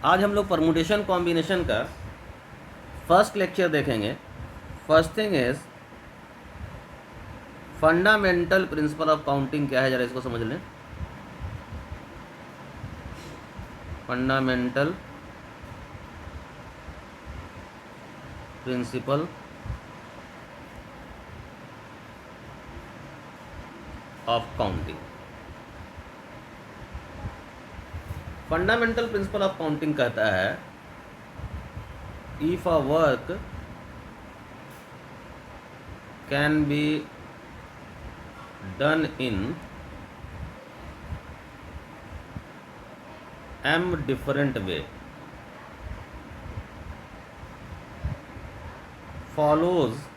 आज हम लोग परमुटेशन कॉम्बिनेशन का फर्स्ट लेक्चर देखेंगे। First thing is fundamental principle of counting क्या है, जरा इसको समझ लें। Fundamental principle of counting. Fundamental principle of counting कहता है if a work can be done in m different way follows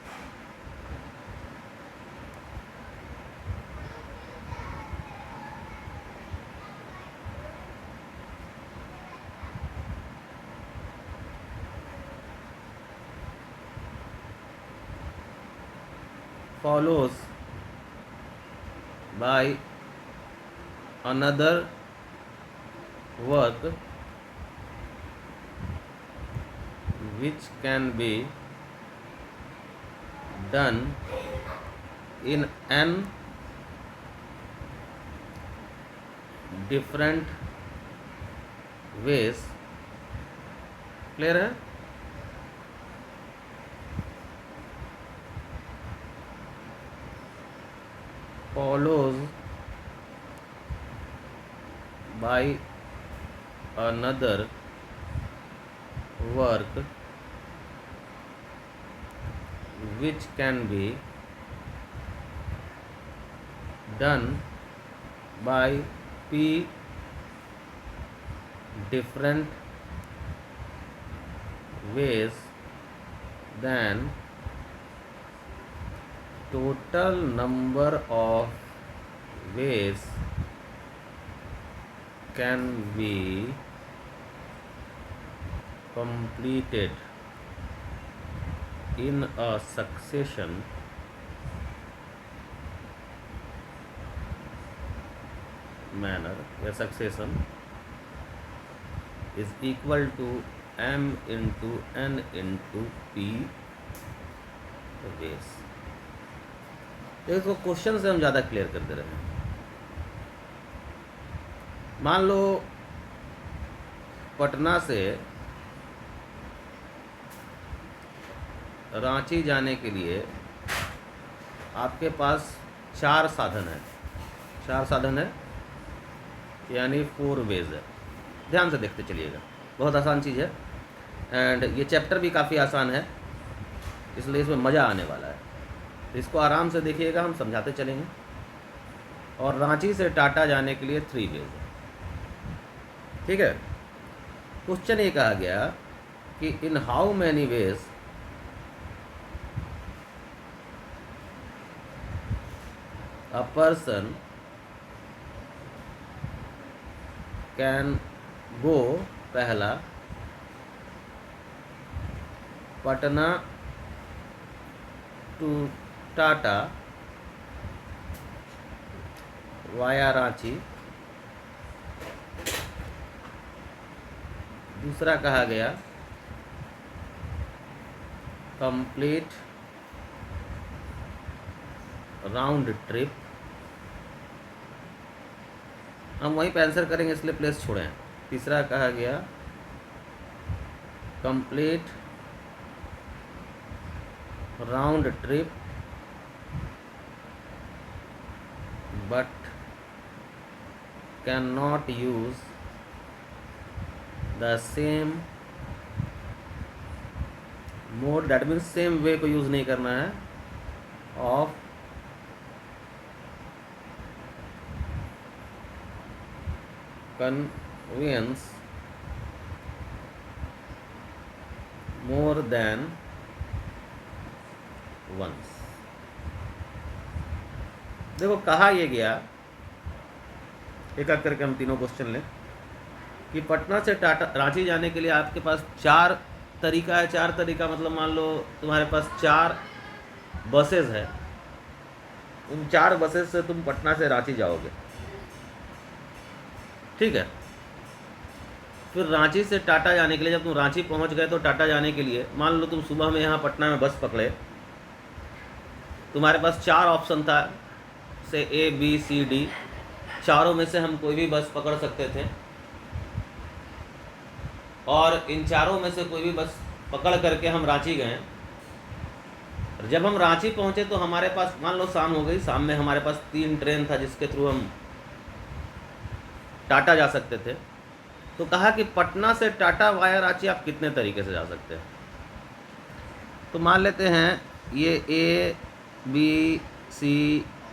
by another work which can be done in n different ways। Clear है? follows by another work which can be done by p different ways then total number of ways can be completed in a succession manner। a succession is equal to m into n into p ways। इसको question से हम ज़्यादा clear कर दे रहे हैं। मान लो पटना से रांची जाने के लिए आपके पास चार साधन है, यानी 4 वेज है। ध्यान से देखते चलिएगा, बहुत आसान चीज़ है एंड ये चैप्टर भी काफ़ी आसान है, इसलिए इसमें मज़ा आने वाला है। इसको आराम से देखिएगा, हम समझाते चलेंगे। और रांची से टाटा जाने के लिए 3 वेज है, ठीक है। क्वेश्चन ये कहा गया कि in how many ways a person can go, पहला पटना टू टाटा वाया रांची, दूसरा कहा गया कंप्लीट राउंड ट्रिप। हम वहीं पे आंसर करेंगे इसलिए प्लेस छोड़ें। तीसरा कहा गया complete round trip but cannot use the same mode, that means same way को यूज़ नहीं करना है, of conveyance more than once। देखो कहा यह गया, एक एक करके हम तीनों क्वेश्चन लें, कि पटना से टाटा रांची जाने के लिए आपके पास 4 तरीका है। 4 तरीका मतलब मान लो तुम्हारे पास 4 बसेस है, उन 4 बसेस से तुम पटना से रांची जाओगे, ठीक है। फिर रांची से टाटा जाने के लिए, जब तुम रांची पहुंच गए तो टाटा जाने के लिए मान लो तुम सुबह में यहाँ पटना में बस पकड़े, तुम्हारे पास 4 ऑप्शन था, से A B C D, चारों में से हम कोई भी बस पकड़ सकते थे और इन चारों में से कोई भी बस पकड़ करके हम रांची गए। जब हम रांची पहुंचे तो हमारे पास मान लो शाम हो गई, शाम में हमारे पास 3 ट्रेन था जिसके थ्रू हम टाटा जा सकते थे। तो कहा कि पटना से टाटा वाया रांची आप कितने तरीके से जा सकते हैं। तो मान लेते हैं ये A B C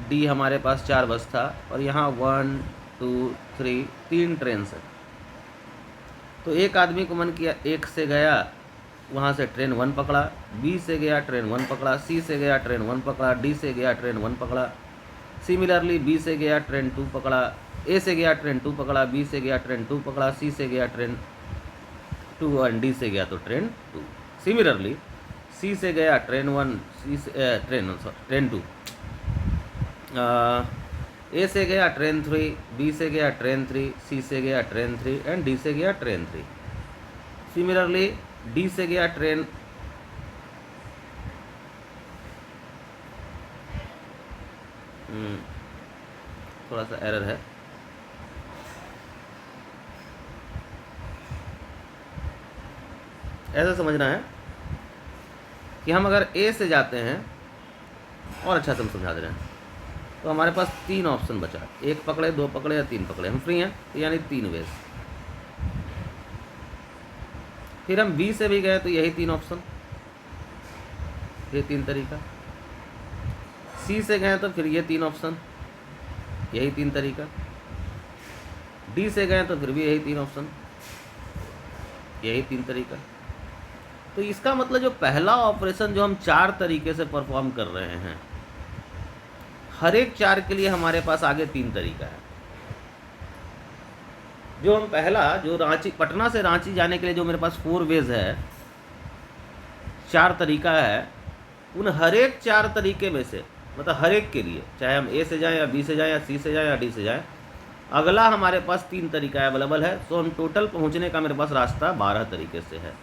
D हमारे पास 4 बस था और यहाँ 1 2 3 3 ट्रेन है। तो एक आदमी को मन किया, एक से गया वहाँ से ट्रेन 1 पकड़ा, B से गया ट्रेन 1 पकड़ा, C से गया ट्रेन 1 पकड़ा, D से गया ट्रेन 1 पकड़ा। सिमिलरली B से गया ट्रेन 2 पकड़ा, A से गया ट्रेन 2 पकड़ा, B से गया ट्रेन 2 पकड़ा, C से गया ट्रेन 2 और D से गया तो ट्रेन 2। सिमिलरली C से गया ट्रेन 1, ट्रेन 2, A से गया ट्रेन 3, B से गया ट्रेन 3, C से गया ट्रेन 3 एंड D से गया ट्रेन 3। सिमिलरली D से गया ट्रेन थोड़ा सा एरर है, ऐसा समझना है कि हम अगर A से जाते हैं, और अच्छा से हम समझा दे रहे हैं, तो हमारे पास 3 ऑप्शन बचा, 1 पकड़े, 2 पकड़े या 3 पकड़े, हम फ्री हैं, तो यानी 3 वेज। फिर हम B से भी गए तो यही 3 ऑप्शन, ये 3 तरीका। C से गए तो फिर ये 3 ऑप्शन, यही 3 तरीका। D से गए तो फिर भी यही 3 ऑप्शन, यही 3 तरीका। तो इसका मतलब जो पहला ऑपरेशन जो हम 4 तरीके से परफॉर्म कर रहे हैं, हर एक 4 के लिए हमारे पास आगे 3 तरीका है। जो हम पहला जो रांची, पटना से रांची जाने के लिए जो मेरे पास 4 वेज है, 4 तरीका है, उन हर एक 4 तरीके में से, मतलब हर एक के लिए, चाहे हम A से जाएं या B से जाएं या C से जाएं या D से जाएं, अगला हमारे पास 3 तरीका अवेलेबल है। सो हम टोटल पहुंचने का मेरे पास रास्ता 12 तरीके से है।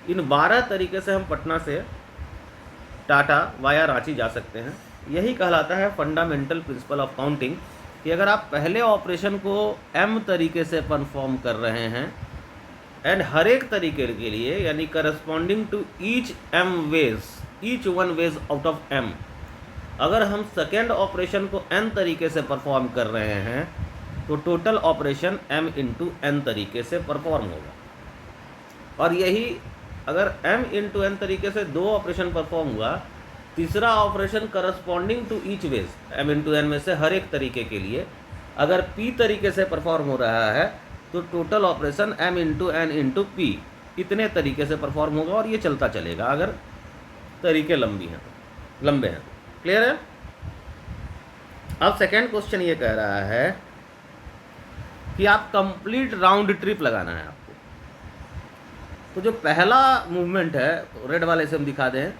इन 12 तरीके से हम पटना से टाटा वाया रांची जा सकते हैं। यही कहलाता है फंडामेंटल प्रिंसिपल ऑफ काउंटिंग, कि अगर आप पहले ऑपरेशन को M तरीके से परफॉर्म कर रहे हैं एंड हर एक तरीके के लिए, यानी corresponding to each M ways, each one way out of M, अगर हम सेकेंड ऑपरेशन को N तरीके से परफॉर्म कर रहे हैं तो total operation M into N तरीके से परफॉर्म होगा। और यही अगर M इंटू N तरीके से 2 ऑपरेशन परफॉर्म हुआ, तीसरा operation corresponding to each way M into N में से हर एक तरीके के लिए अगर P तरीके से परफॉर्म हो रहा है तो total operation M into N into P इतने तरीके से परफॉर्म होगा, और ये चलता चलेगा अगर तरीके लंबे हैं। क्लियर है? अब सेकेंड क्वेश्चन ये कह रहा है कि आप कंप्लीट राउंड ट्रिप लगाना है आपको। तो जो पहला मूवमेंट है, रेड वाले से हम दिखा दें,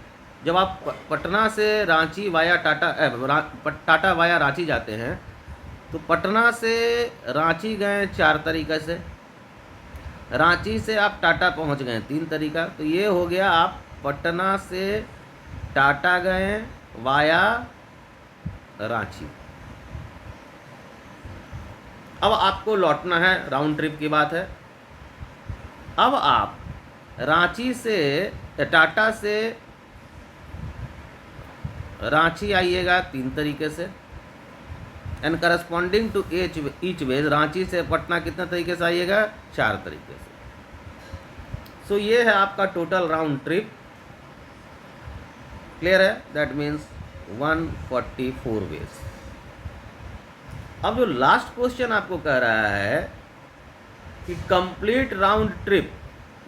जब आप पटना से रांची वाया टाटा वाया रांची जाते हैं, तो पटना से रांची गए 4 तरीक़े से, रांची से आप टाटा पहुंच गए 3 तरीका। तो ये हो गया आप पटना से टाटा गए वाया रांची। अब आपको लौटना है, राउंड ट्रिप की बात है। अब आप रांची से टाटा से रांची आइएगा 3 तरीके से, and corresponding to each way Ranchi से पटना कितने तरीके से आइएगा? 4 तरीके से। सो ये है आपका टोटल राउंड ट्रिप। क्लियर है? That means 144 ways. अब जो लास्ट क्वेश्चन आपको कह रहा है कि complete round trip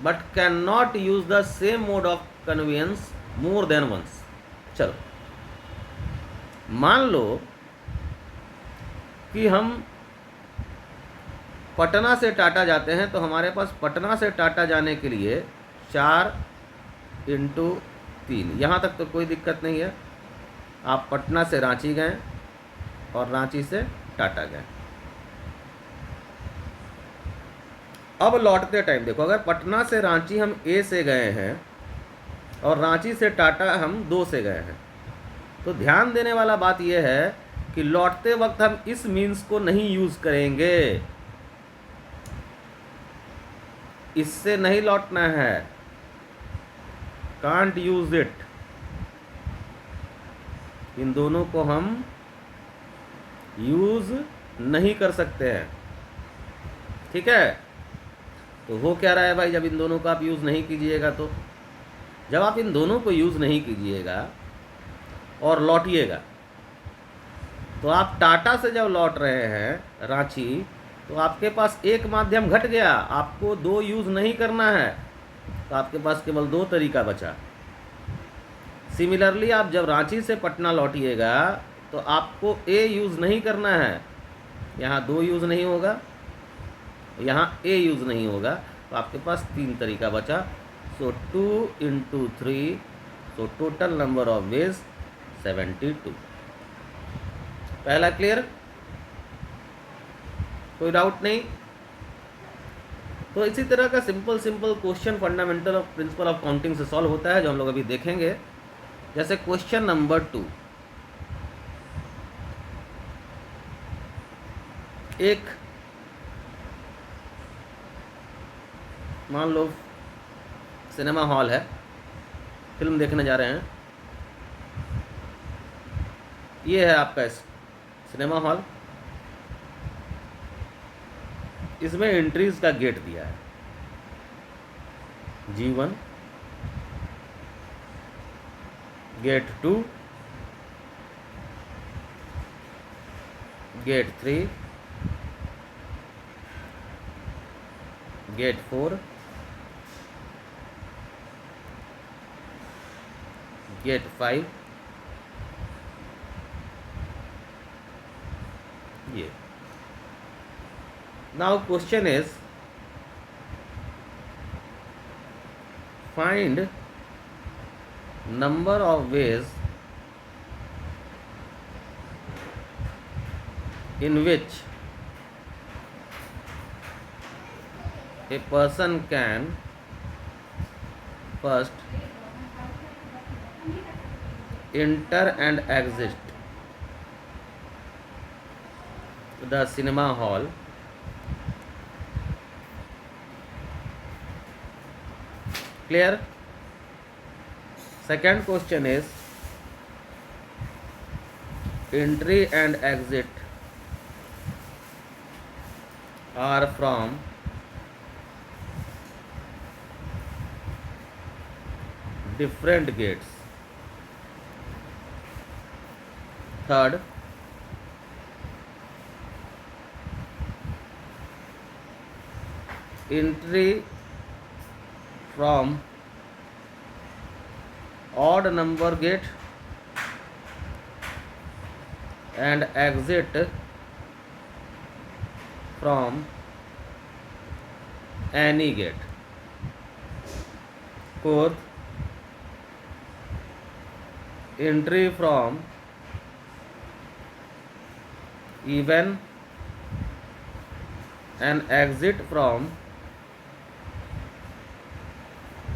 but can not use the same mode of convenience more than once. चलो मान लो कि हम पटना से टाटा जाते हैं, तो हमारे पास पटना से टाटा जाने के लिए 4 इंटू 3, यहाँ तक तो कोई दिक्कत नहीं है। आप पटना से रांची गए और रांची से टाटा गए। अब लौटते टाइम देखो, अगर पटना से रांची हम ए से गए हैं और रांची से टाटा हम 2 से गए हैं, तो ध्यान देने वाला बात यह है कि लौटते वक्त हम इस मीन्स को नहीं यूज़ करेंगे, इससे नहीं लौटना है, कांट यूज इट। इन दोनों को हम यूज नहीं कर सकते हैं, ठीक है। तो हो क्या रहा है भाई, जब इन दोनों को आप यूज़ नहीं कीजिएगा, तो जब आप इन दोनों को यूज़ नहीं कीजिएगा और लौटिएगा, तो आप टाटा से जब लौट रहे हैं रांची, तो आपके पास एक माध्यम घट गया, आपको 2 यूज़ नहीं करना है, तो आपके पास केवल 2 तरीका बचा। सिमिलरली आप जब रांची से पटना लौटिएगा, तो आपको ए यूज़ नहीं करना है, यहाँ 2 यूज़ नहीं होगा, यहाँ ए यूज़ नहीं होगा, तो आपके पास 3 तरीका बचा। सो 2 × 3, सो टोटल नंबर ऑफ वेज 72। पहला क्लियर, कोई डाउट नहीं। तो इसी तरह का simple question fundamental of principle of counting से सॉल्व होता है, जो हम लोग अभी देखेंगे। जैसे क्वेश्चन नंबर 2, एक मान लो सिनेमा हॉल है, फिल्म देखने जा रहे हैं, ये है आपका सिनेमा हॉल, इसमें एंट्रीज का गेट दिया है, G1, gate 2, gate 3, gate 4, gate 5, ये। Now question is find number of ways in which a person can first enter and exit the cinema hall, clear? Second question is entry and exit are from different gates. Third, entry from odd number gate and exit from any gate. Fourth, entry from even and exit from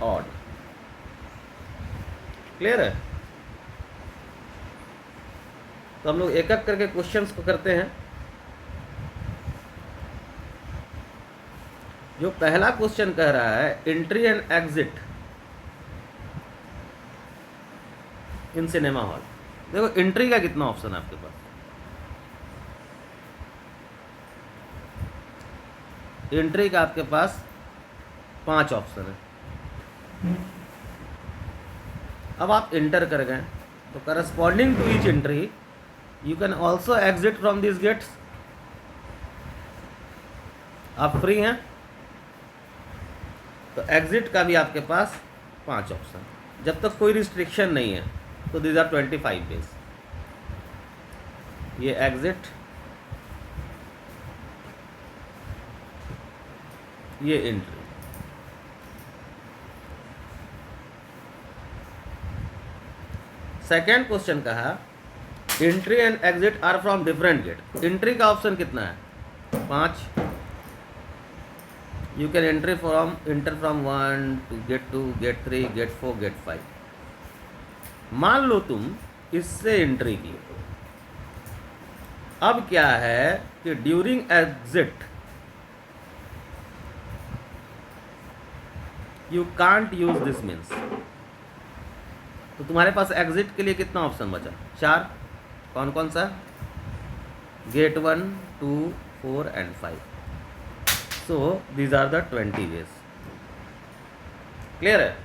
odd. Clear है? तो हम लोग एक एक करके questions को करते हैं। जो पहला क्वेश्चन कह रहा है entry and exit in cinema hall. देखो एंट्री का कितना ऑप्शन है आपके पास? एंट्री का आपके पास 5 ऑप्शन है। अब आप एंटर कर गए, तो corresponding to each entry you can also exit from this gates. आप फ्री हैं, तो एग्जिट का भी आपके पास 5 ऑप्शन, जब तक कोई रिस्ट्रिक्शन नहीं है, तो दीज आर 25 डेज। ये एग्जिट, ये एंट्री। सेकेंड क्वेश्चन कहा entry and exit are from different gate. Entry का ऑप्शन कितना है? 5, You can enter from 1 to get 2, get 3, get 4, get 5. मान लो तुम इससे एंट्री की, अब क्या है कि during exit you can't use this means, तो तुम्हारे पास एग्जिट के लिए कितना ऑप्शन बचा? 4। कौन कौन सा? Gate 1, 2, 4 and 5. So these are the 20 ways. Clear है?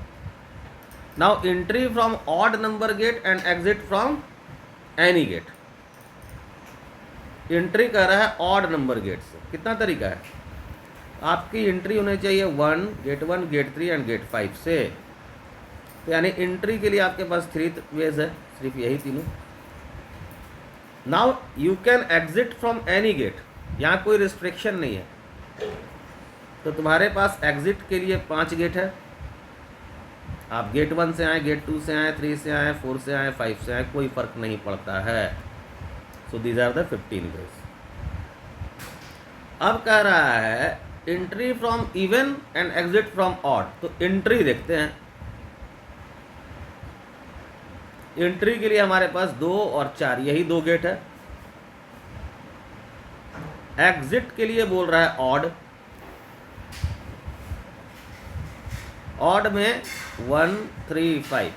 Now entry from odd number gate and exit from any gate. Entry कर रहा है ऑड नंबर गेट से. कितना तरीका है? आपकी एंट्री होनी चाहिए 1, गेट 1, गेट 3 एंड गेट 5 से. तो यानी एंट्री के लिए आपके पास 3 वेज है, सिर्फ यही तीनों. Now you can exit from any gate. यहाँ कोई रिस्ट्रिक्शन नहीं है. तो तुम्हारे पास एग्जिट के लिए 5 गेट है. आप गेट 1 से आए, गेट 2 से आए, 3 से आए, 4 से आए, 5 से आए, कोई फर्क नहीं पड़ता है. So these are the 15 ways. अब कह रहा है entry from even and exit from odd. तो एंट्री देखते हैं. एंट्री के लिए हमारे पास 2 और 4 यही 2 गेट है. एग्जिट के लिए बोल रहा है ऑड. ऑड में 1, 3, 5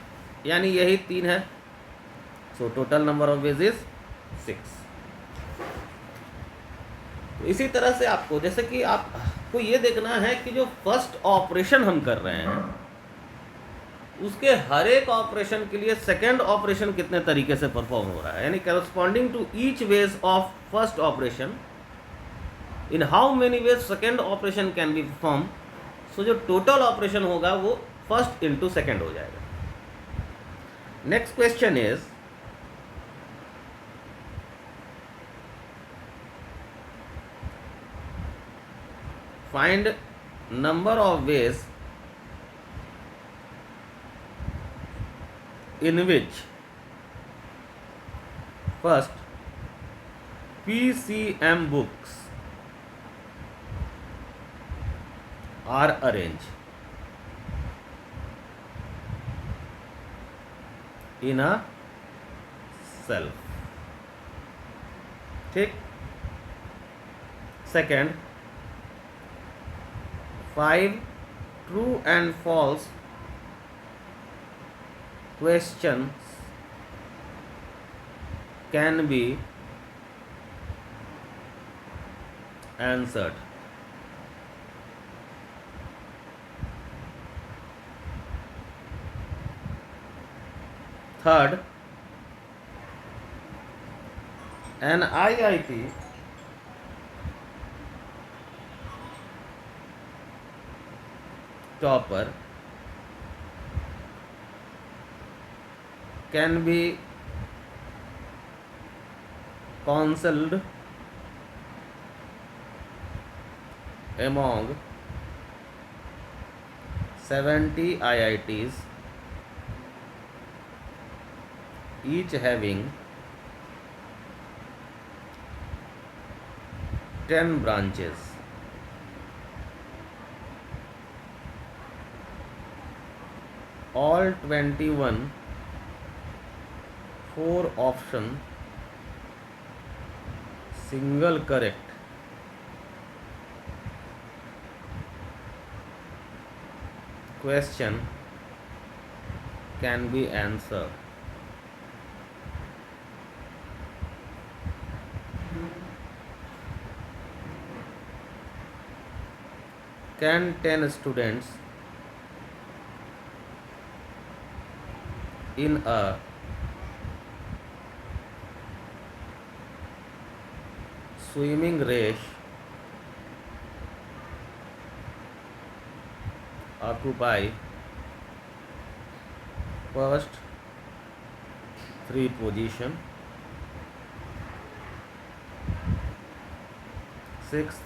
यानी यही 3 है. सो total number of ways is 6. तो इसी तरह से आपको, जैसे कि आपको ये देखना है कि जो फर्स्ट ऑपरेशन हम कर रहे हैं उसके हर एक ऑपरेशन के लिए सेकेंड ऑपरेशन कितने तरीके से परफॉर्म हो रहा है. यानी corresponding to each way of first operation in how many ways second operation can be perform. So जो टोटल ऑपरेशन होगा वो फर्स्ट इंटू सेकेंड हो जाएगा. Next question is find number of ways in which first PCM books are arranged in a shelf. ठीक. Second, 5 true and false questions can be answered. Third, an IIT topper can be counseled among 70 IITs, each having 10 branches. All 21 4 option single correct. Question can be answered. Can 10 students in a swimming race occupy first 3 position, 6th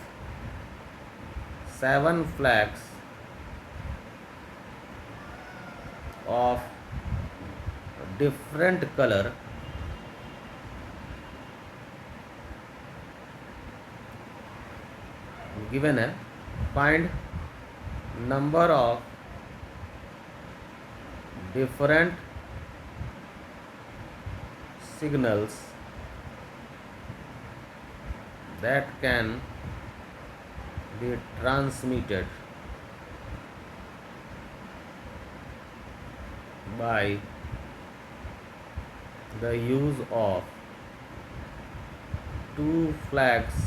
7 flags of different color given है. Find number of different signals that can be transmitted by the use of two flags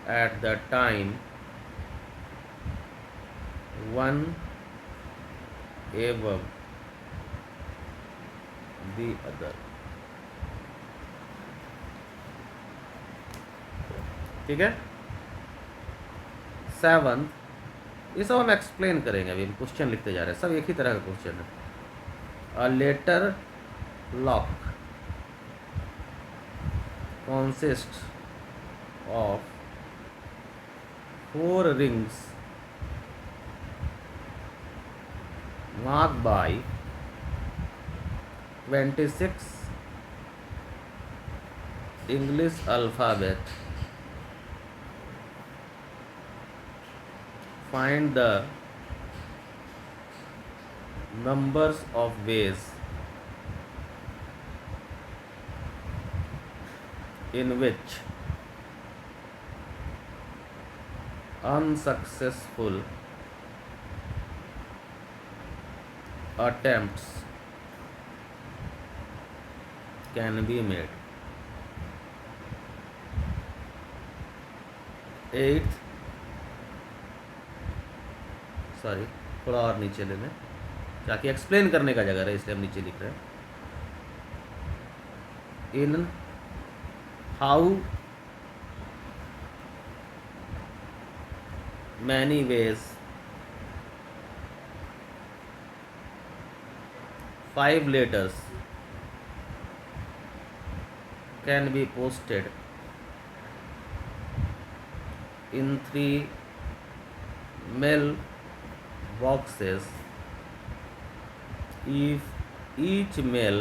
at the time, one above the other. ठीक है। 7, ये सब हम explain करेंगे, अभी हम question लिखते जा रहे हैं, सब एक ही तरह का क्वेश्चन है। A letter lock consists of 4 rings marked by 26 English alphabet. Find the numbers of ways in which unsuccessful attempts can be made. 8, sorry थोड़ा और नीचे ले लें ताकि एक्सप्लेन करने का जगह है, इसलिए हम नीचे लिख रहे हैं। In how many ways 5 letters can be posted in 3 mail boxes if each mail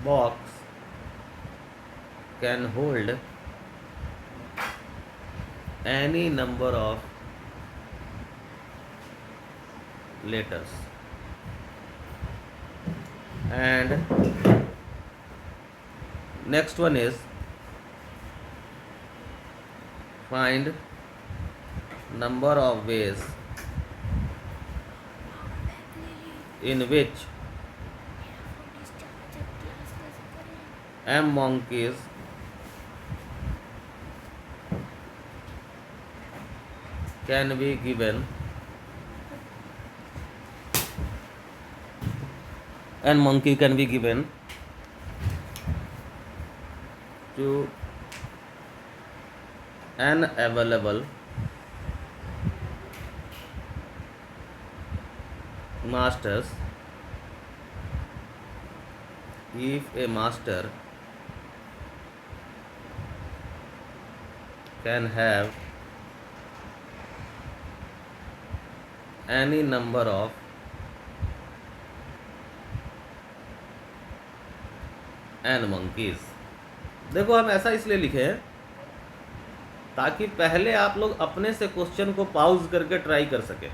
box can hold any number of letters. And next one is find number of ways in which M monkeys can be given and monkey can be given to an available masters if a master can have any number of n monkeys. देखो हम ऐसा इसलिए लिखे हैं ताकि पहले आप लोग अपने से क्वेश्चन को पॉज करके ट्राई कर सके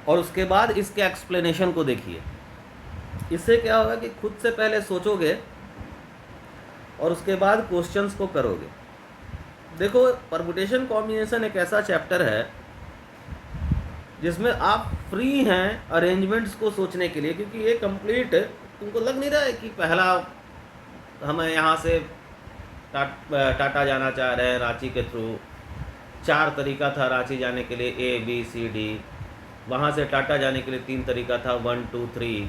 और उसके बाद इसके एक्सप्लेनेशन को देखिए। इससे क्या होगा कि खुद से पहले सोचोगे और उसके बाद क्वेश्चंस को करोगे। देखो परमुटेशन कॉम्बिनेशन एक ऐसा चैप्टर है जिसमें आप फ्री हैं अरेंजमेंट्स को सोचने के लिए, क्योंकि ये कंप्लीट तुमको लग नहीं रहा है कि पहला हमें यहाँ से टाटा जाना चाह रहे हैं रांची के थ्रू, 4 तरीका था रांची जाने के लिए ABCD, वहाँ से टाटा जाने के लिए 3 तरीका था 1 2 3।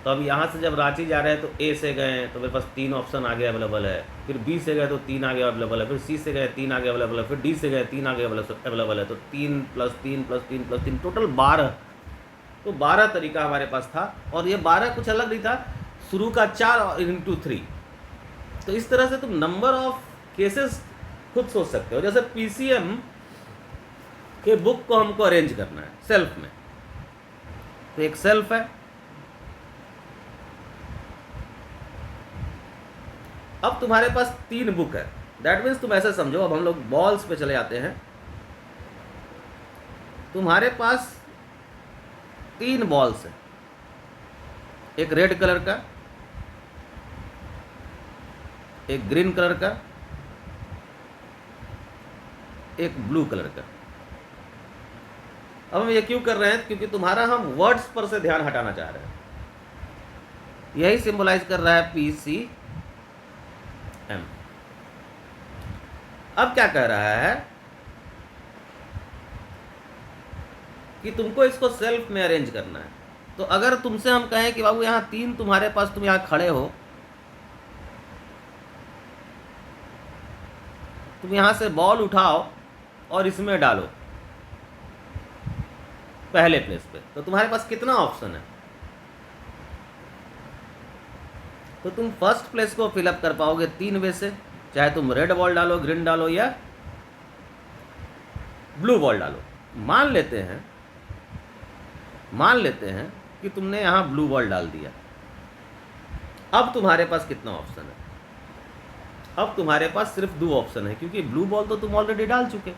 तो अब यहाँ से जब रांची जा रहे हैं तो A से गए तो मेरे पास 3 ऑप्शन आगे अवेलेबल है, फिर B से गए तो 3 आगे अवेलेबल है, फिर C से गए 3 आगे अवेलेबल है, फिर D से गए 3 आगे अवेलेबल है, तो 3 + 3 + 3 + 3 टोटल 12। तो 12 तरीका हमारे पास था और ये 12 कुछ अलग नहीं था, शुरू का 4 × 3। तो इस तरह से तुम नंबर ऑफ केसेस खुद सोच सकते हो। जैसे PCM के बुक को हमको अरेंज करना है सेल्फ में, तो एक सेल्फ है, अब तुम्हारे पास 3 बुक है, दैट मीन्स तुम ऐसे समझो, अब हम लोग बॉल्स पे चले जाते हैं। तुम्हारे पास 3 बॉल्स हैं, एक रेड कलर का, एक ग्रीन कलर का, एक ब्लू कलर का। अब हम ये क्यों कर रहे हैं? क्योंकि तुम्हारा हम वर्ड्स पर से ध्यान हटाना चाह रहे हैं। यही सिंबलाइज कर रहा है PCM। अब क्या कह रहा है कि तुमको इसको सेल्फ में अरेंज करना है। तो अगर तुमसे हम कहें कि बाबू यहाँ 3 तुम्हारे पास, तुम यहाँ खड़े हो, तुम यहाँ से बॉल उठाओ और इसमें डालो पहले प्लेस पे, तो तुम्हारे पास कितना ऑप्शन है? तो तुम फर्स्ट प्लेस को फिलअप कर पाओगे 3 वे से, चाहे तुम रेड बॉल डालो, ग्रीन डालो या ब्लू बॉल डालो। मान लेते हैं कि तुमने यहाँ ब्लू बॉल डाल दिया। अब तुम्हारे पास कितना ऑप्शन है? अब तुम्हारे पास सिर्फ 2 ऑप्शन है, क्योंकि ब्लू बॉल तो तुम ऑलरेडी डाल चुके।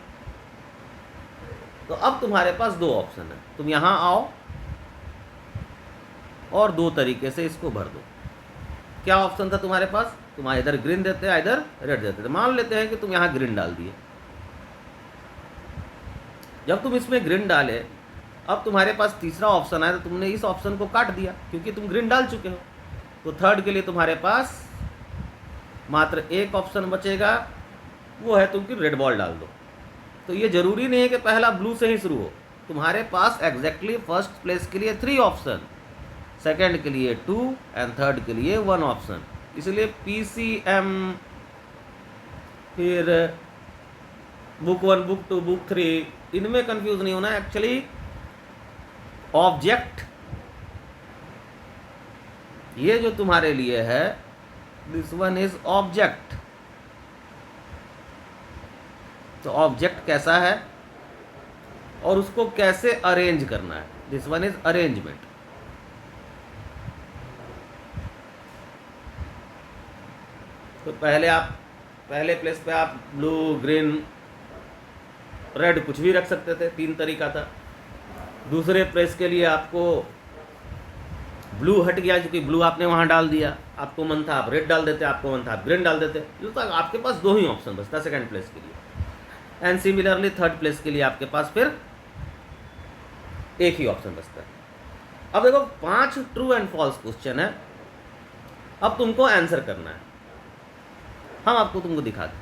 तो अब तुम्हारे पास 2 ऑप्शन है, तुम यहाँ आओ और 2 तरीके से इसको भर दो। क्या ऑप्शन था तुम्हारे पास? तुम इधर ग्रीन देते, इधर रेड देते। तो मान लेते हैं कि तुम यहाँ ग्रीन डाल दिए। जब तुम इसमें ग्रीन डाले, अब तुम्हारे पास तीसरा ऑप्शन आया, तो तुमने इस ऑप्शन को काट दिया क्योंकि तुम ग्रीन डाल चुके हो। तो थर्ड के लिए तुम्हारे पास मात्र एक ऑप्शन बचेगा, वो है तुम कि रेड बॉल डाल दो। तो ये जरूरी नहीं है कि पहला ब्लू से ही शुरू हो, तुम्हारे पास एग्जैक्टली फर्स्ट प्लेस के लिए 3 ऑप्शन, सेकंड के लिए 2 एंड थर्ड के लिए 1 ऑप्शन। इसलिए PCM, फिर बुक 1, बुक 2, बुक 3, इनमें कंफ्यूज नहीं होना। एक्चुअली ऑब्जेक्ट ये जो तुम्हारे लिए है, दिस वन इज ऑब्जेक्ट। तो ऑब्जेक्ट कैसा है और उसको कैसे अरेंज करना है, दिस वन इज अरेंजमेंट। तो पहले प्लेस पे आप ब्लू, ग्रीन, रेड कुछ भी रख सकते थे, 3 तरीका था। दूसरे प्लेस के लिए आपको ब्लू हट गया, क्योंकि ब्लू आपने वहाँ डाल दिया। आपको मन था आप रेड डाल देते, आपको मन था आप ग्रीन डाल देते। तो आपके पास 2 ही ऑप्शन बचता सेकंड प्लेस के लिए। एंड सिमिलरली थर्ड प्लेस के लिए आपके पास फिर एक ही ऑप्शन बचता है। अब देखो 5 ट्रू एंड फॉल्स क्वेश्चन है, अब तुमको आंसर करना है। हम आपको तुमको दिखा दें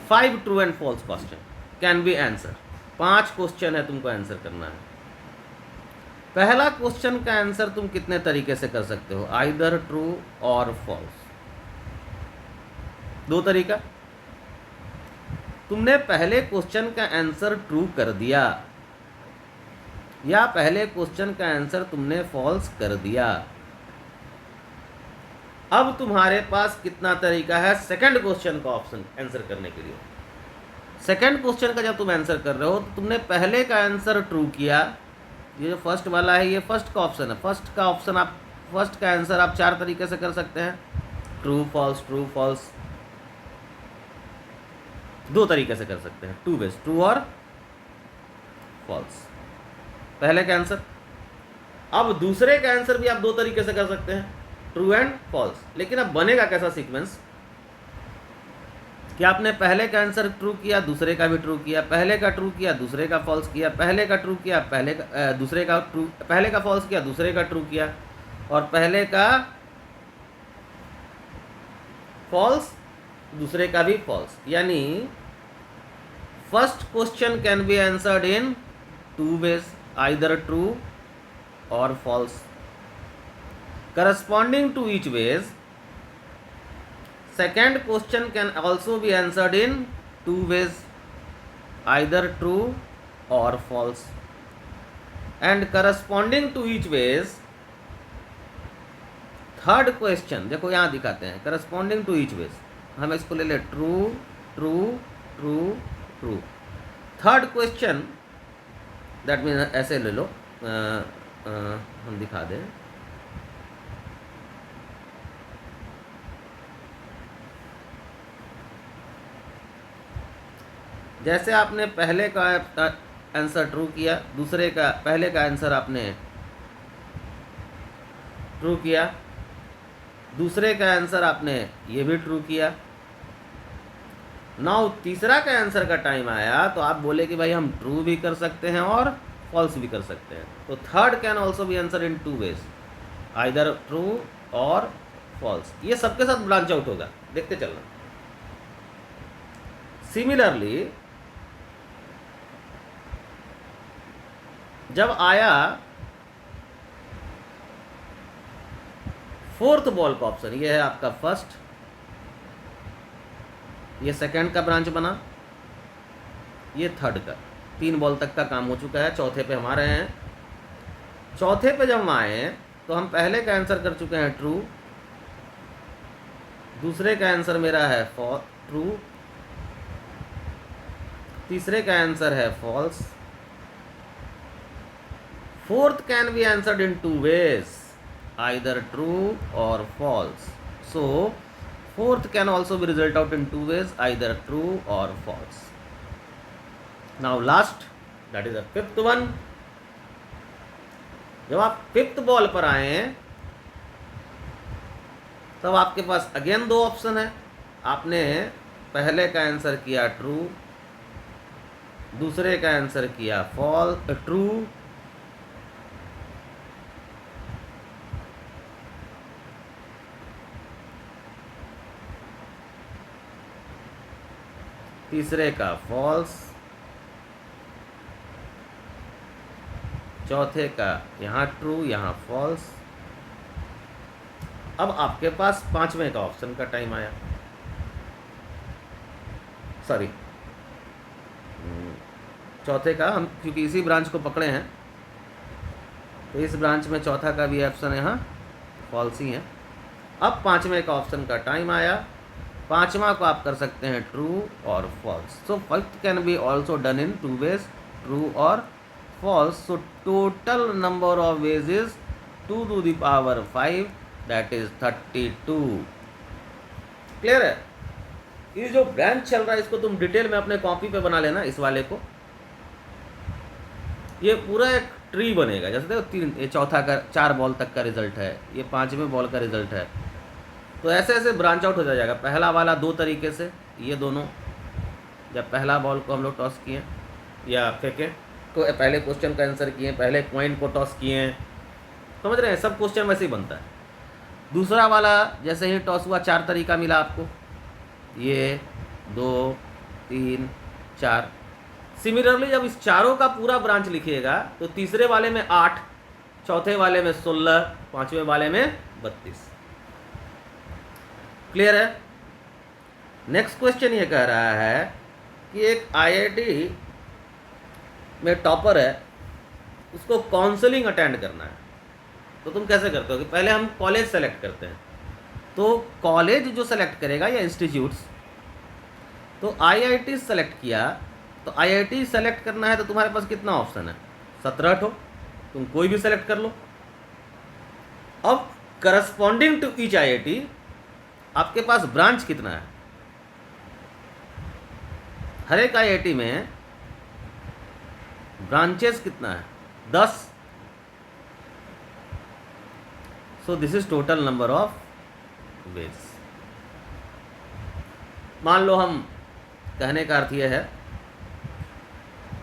5 true and false question can be answer. 5 question है, तुमको आंसर करना है। पहला क्वेश्चन का आंसर तुम कितने तरीके से कर सकते हो? आइदर ट्रू और फॉल्स, 2 तरीका। तुमने पहले क्वेश्चन का आंसर ट्रू कर दिया या पहले क्वेश्चन का आंसर तुमने फॉल्स कर दिया। अब तुम्हारे पास कितना तरीका है सेकंड क्वेश्चन का ऑप्शन आंसर करने के लिए? सेकंड क्वेश्चन का जब तुम आंसर कर रहे हो तो तुमने पहले का आंसर ट्रू किया। ये जो फर्स्ट वाला है, ये फर्स्ट का ऑप्शन है। फर्स्ट का आंसर आप 4 तरीके से कर सकते हैं, ट्रू फॉल्स। 2 तरीके से कर सकते हैं, 2 वेज, ट्रू और फॉल्स, पहले का आंसर। अब दूसरे का आंसर भी आप 2 तरीके से कर सकते हैं, ट्रू एंड फॉल्स। लेकिन अब बनेगा कैसा सीक्वेंस कि आपने पहले का आंसर ट्रू किया, दूसरे का भी ट्रू किया, पहले का ट्रू किया, दूसरे का फॉल्स किया, पहले का ट्रू किया, पहले का फॉल्स किया, दूसरे का ट्रू किया, और पहले का फॉल्स, दूसरे का भी फॉल्स। यानी first question can be answered in 2 ways, either true और false. Corresponding to each ways, second question can also be answered in 2 ways, either true or false. And corresponding to each ways, third question, देखो यहाँ दिखाते हैं corresponding to each ways, हम इसको ले ले true। Third question that mean ऐसे ले लो, हम दिखा दें। जैसे आपने पहले का आंसर ट्रू किया, दूसरे का पहले का आंसर आपने ट्रू किया, दूसरे का आंसर आपने ये भी ट्रू किया। नाउ तीसरा का आंसर का टाइम आया तो आप बोले कि भाई हम ट्रू भी कर सकते हैं और फॉल्स भी कर सकते हैं। तो third can also be answer in 2 ways, either true और फॉल्स। ये सबके साथ ब्रांच आउट होगा, देखते चलना। सिमिलरली जब आया फोर्थ बॉल का ऑप्शन, ये है आपका फर्स्ट, ये सेकंड का ब्रांच बना, ये थर्ड का, 3 बॉल तक का काम हो चुका है। चौथे पे हम आ रहे हैं। चौथे पे जब हम आए तो हम पहले का आंसर कर चुके हैं ट्रू, दूसरे का आंसर मेरा है ट्रू, तीसरे का आंसर है false, fourth can be answered in 2 ways, either true और false. So fourth can also be result out in 2 ways, either true or false. Now last, that is the fifth one. जब आप fifth ball पर आए हैं तब आपके पास again 2 option है। आपने पहले का आंसर किया ट्रू, दूसरे का आंसर किया ट्रू, तीसरे का फॉल्स, चौथे का यहाँ ट्रू यहाँ फॉल्स। अब आपके पास पांचवें का ऑप्शन का टाइम आया, सॉरी चौथे का, हम क्योंकि इसी ब्रांच को पकड़े हैं तो इस ब्रांच में चौथा का भी ऑप्शन यहाँ फॉल्स ही है। अब पांचवें का ऑप्शन का टाइम आया। पांचवा को आप कर सकते हैं ट्रू और false. So fifth can be also done in 2 ways, true और false. So total number of ways is 2 to the power 5, that is 32। Clear है? ये जो ब्रांच चल रहा है इसको तुम डिटेल में अपने कॉपी पे बना लेना, इस वाले को। ये पूरा एक ट्री बनेगा। जैसे देखो ये चौथा का 4 बॉल तक का रिजल्ट है, ये 5वें बॉल का रिजल्ट है। तो ऐसे ऐसे ब्रांच आउट हो जाएगा। पहला वाला 2 तरीके से, ये दोनों, जब पहला बॉल को हम लोग टॉस किए या फेंके तो पहले क्वेश्चन का आंसर किए, पहले कॉइन को टॉस किए, समझ रहे हैं? सब क्वेश्चन वैसे ही बनता है। दूसरा वाला जैसे ही टॉस हुआ 4 तरीका मिला आपको, ये 2 3 4। सिमिलरली जब इस चारों का पूरा ब्रांच लिखिएगा तो तीसरे वाले में 8, चौथे वाले में 16, पांचवें वाले में 32। क्लियर है? नेक्स्ट क्वेश्चन ये कह रहा है कि एक आईआईटी में टॉपर है, उसको काउंसलिंग अटेंड करना है। तो तुम कैसे करते हो कि पहले हम कॉलेज सेलेक्ट करते हैं। तो कॉलेज जो सेलेक्ट करेगा या इंस्टीट्यूट्स, तो आईआईटी सेलेक्ट किया, तो आईआईटी सेलेक्ट करना है तो तुम्हारे पास कितना ऑप्शन है? 17 ठो, तुम कोई भी सेलेक्ट कर लो। अब करस्पॉन्डिंग टू ईच आईआईटी आपके पास ब्रांच कितना है? हर एक आईआईटी में ब्रांचेस कितना है? 10। So this is total number of veg. मान लो हम, कहने का अर्थ यह है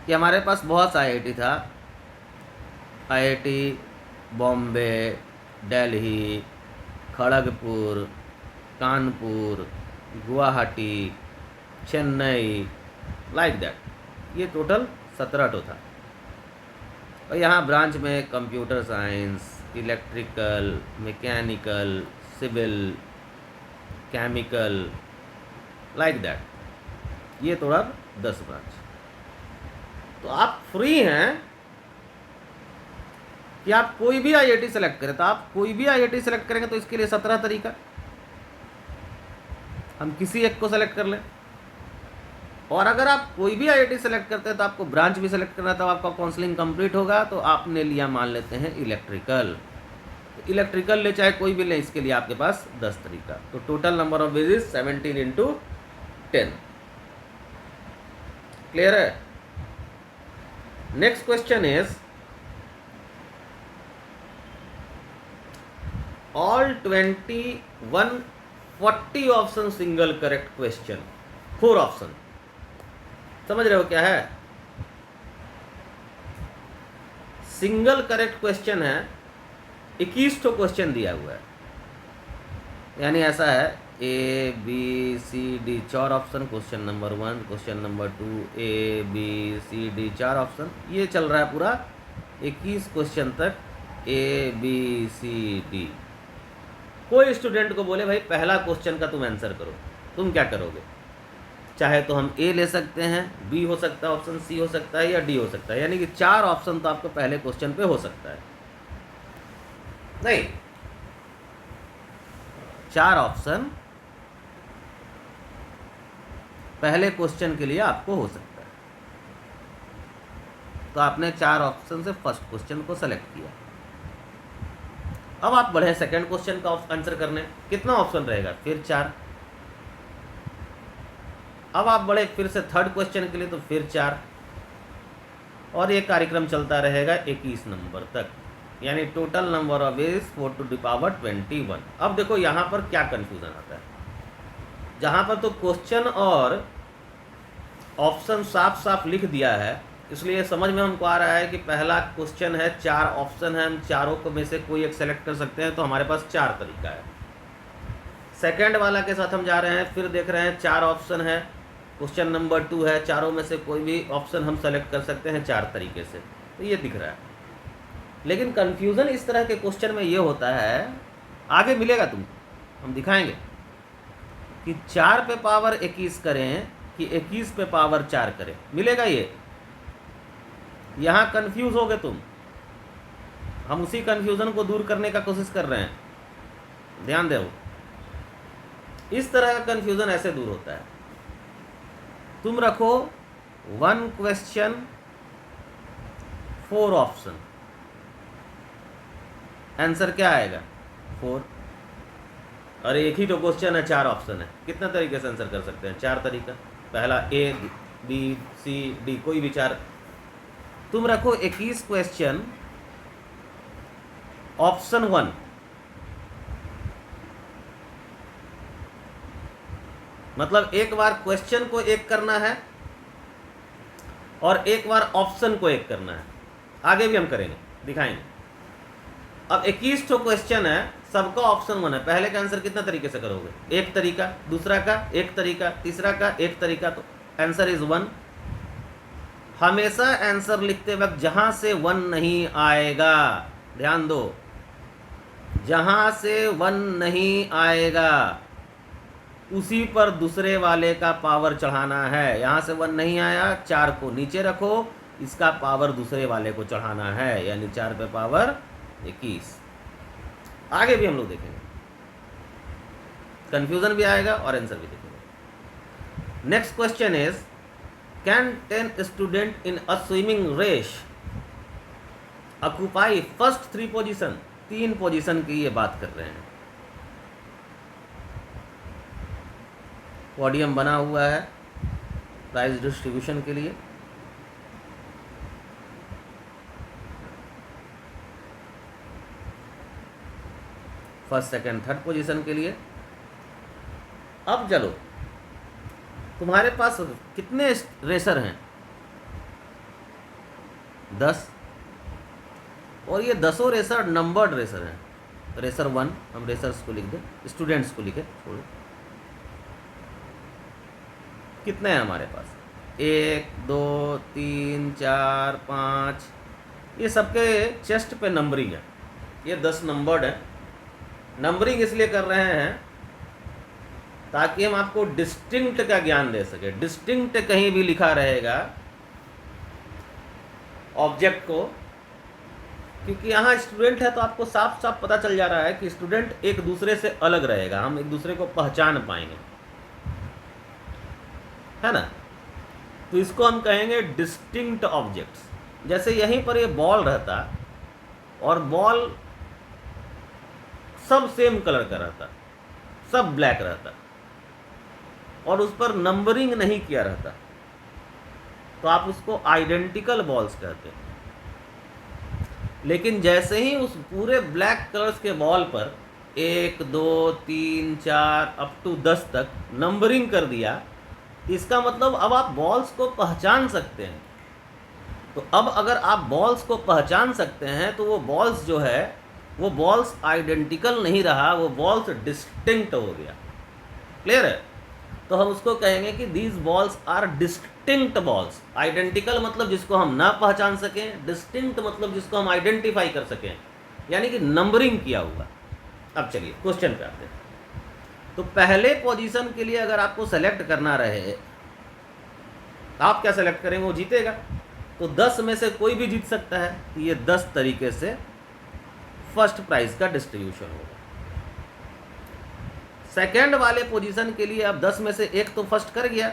कि हमारे पास बहुत सा आईआईटी था, IIT Bombay, Delhi, Kharagpur, Kanpur, Guwahati, Chennai, like that. ये टोटल 17 ठो था। और यहाँ ब्रांच में computer science, electrical, mechanical, civil, chemical, like that. ये थोड़ा 10 ब्रांच। तो आप फ्री हैं कि आप कोई भी आईआईटी सेलेक्ट करें। तो आप कोई भी आईआईटी सेलेक्ट करेंगे तो इसके लिए 17 तरीका, हम किसी एक को सेलेक्ट कर लें। और अगर आप कोई भी आईआईटी सेलेक्ट करते हैं तो आपको ब्रांच भी सेलेक्ट करना है, तब आपका काउंसलिंग कंप्लीट होगा। तो आपने लिया, मान लेते हैं इलेक्ट्रिकल, इलेक्ट्रिकल ले चाहे कोई भी ले, इसके लिए आपके पास 10 तरीका। तो total number of ways is 17 × 10। Clear है? Next question is all 40 option single correct question, 4 option. समझ रहे हो क्या है? सिंगल करेक्ट क्वेश्चन है, 21 तो क्वेश्चन दिया हुआ है, यानी ऐसा है A B C D 4 option, question number 1, question number 2, A B C D 4 option, ये चल रहा है पूरा 21 क्वेश्चन तक, ए बी सी डी। कोई स्टूडेंट को बोले भाई पहला क्वेश्चन का तुम आंसर करो, तुम क्या करोगे? चाहे तो हम ए ले सकते हैं, बी हो सकता है ऑप्शन, सी हो सकता है या डी हो सकता है, यानी कि 4 ऑप्शन तो आपको पहले क्वेश्चन पे हो सकता है। नहीं, 4 ऑप्शन पहले क्वेश्चन के लिए आपको हो सकता है। तो आपने 4 ऑप्शन से फर्स्ट क्वेश्चन को सेलेक्ट किया। अब आप बढ़े सेकंड क्वेश्चन का आंसर करने, कितना ऑप्शन रहेगा? फिर 4। अब आप बढ़े फिर से थर्ड क्वेश्चन के लिए, तो फिर 4, और ये कार्यक्रम चलता रहेगा 21 नंबर तक, यानी total number of is 4 to the power 21। अब देखो यहाँ पर क्या कंफ्यूजन आता है, जहाँ पर तो क्वेश्चन और ऑप्शन साफ साफ लिख दिया है, इसलिए समझ में हमको आ रहा है कि पहला क्वेश्चन है, 4 ऑप्शन है, हम चारों को में से कोई एक सेलेक्ट कर सकते हैं, तो हमारे पास 4 तरीका है। सेकंड वाला के साथ हम जा रहे हैं, फिर देख रहे हैं 4 ऑप्शन है, क्वेश्चन नंबर 2 है, चारों में से कोई भी ऑप्शन हम सेलेक्ट कर सकते हैं 4 तरीके से, तो ये दिख रहा है। लेकिन कन्फ्यूज़न इस तरह के क्वेश्चन में ये होता है, आगे मिलेगा तुमको, हम दिखाएंगे कि 4 पे पावर 21 करें कि 21 पे पावर 4 करें, मिलेगा ये। यहाँ कन्फ्यूज़ हो गए तुम, हम उसी कन्फ्यूज़न को दूर करने का कोशिश कर रहे हैं, ध्यान दो। इस तरह का कन्फ्यूज़न ऐसे दूर होता है। तुम रखो 1 क्वेश्चन 4 ऑप्शन, आंसर क्या आएगा? 4। और एक ही तो क्वेश्चन है, 4 ऑप्शन है, कितना तरीके से आंसर कर सकते हैं? 4 तरीका, पहला ए बी सी डी, कोई भी 4। तुम रखो 21 क्वेश्चन ऑप्शन 1, मतलब एक बार क्वेश्चन को एक करना है और एक बार ऑप्शन को एक करना है। आगे भी हम करेंगे, दिखाएंगे। अब 21 तो क्वेश्चन है, सबका ऑप्शन 1 है, पहले का आंसर कितना तरीके से करोगे? एक तरीका, दूसरा का एक तरीका, तीसरा का एक तरीका, तो आंसर इज 1। हमेशा आंसर लिखते वक्त जहां से 1 नहीं आएगा, ध्यान दो, जहां से 1 नहीं आएगा उसी पर दूसरे वाले का पावर चढ़ाना है। यहाँ से 1 नहीं आया, 4 को नीचे रखो, इसका पावर दूसरे वाले को चढ़ाना है, यानी 4 पे पावर 21। आगे भी हम लोग देखेंगे, कंफ्यूजन भी आएगा और आंसर भी देखेंगे। Next question is can 10 student in a swimming race occupy first 3 position? 3 position की ये बात कर रहे हैं। पोडियम बना हुआ है प्राइज डिस्ट्रीब्यूशन के लिए। फर्स्ट सेकंड थर्ड पोजीशन के लिए। अब चलो, तुम्हारे पास कितने रेसर हैं? 10, और ये 10 रेसर नंबर्ड रेसर हैं। रेसर 1 हम रेसर्स को लिख दें, स्टूडेंट्स को लिखे, छोड़ो। कितने हैं हमारे पास? 1 2 3 4 5, ये सबके चेस्ट पे नंबरिंग है, ये 10 नंबर्ड है। नंबरिंग इसलिए कर रहे हैं ताकि हम आपको डिस्टिंक्ट का ज्ञान दे सके। डिस्टिंक्ट कहीं भी लिखा रहेगा ऑब्जेक्ट को, क्योंकि यहाँ स्टूडेंट है तो आपको साफ साफ पता चल जा रहा है कि स्टूडेंट एक दूसरे से अलग रहेगा, हम एक दूसरे को पहचान पाएंगे, है ना। तो इसको हम कहेंगे डिस्टिंक्ट ऑब्जेक्ट्स। जैसे यहीं पर ये बॉल रहता और बॉल सब सेम कलर का रहता, सब ब्लैक रहता और उस पर नंबरिंग नहीं किया रहता, तो आप उसको आइडेंटिकल बॉल्स कहते हैं। लेकिन जैसे ही उस पूरे ब्लैक कलर्स के बॉल पर 1 2 3 4 अप टू 10 तक नंबरिंग कर दिया, इसका मतलब अब आप बॉल्स को पहचान सकते हैं। तो अब अगर आप बॉल्स को पहचान सकते हैं तो वो बॉल्स जो है वो बॉल्स आइडेंटिकल नहीं रहा, वो बॉल्स डिस्टिंक्ट हो गया। क्लियर है? तो हम उसको कहेंगे कि these balls are distinct balls. Identical मतलब जिसको हम ना पहचान सकें, डिस्टिंक्ट मतलब जिसको हम आइडेंटिफाई कर सकें, यानी कि नंबरिंग किया हुआ। अब चलिए क्वेश्चन पे आते हैं। तो पहले पोजीशन के लिए अगर आपको सेलेक्ट करना रहे, आप क्या सेलेक्ट करेंगे? वो जीतेगा। तो 10 में से कोई भी जीत सकता है। तो ये 10 तरीके से फर्स्ट प्राइज का डिस्ट्रीब्यूशन होगा। सेकंड वाले पोजीशन के लिए अब 10 में से एक तो फर्स्ट कर गया,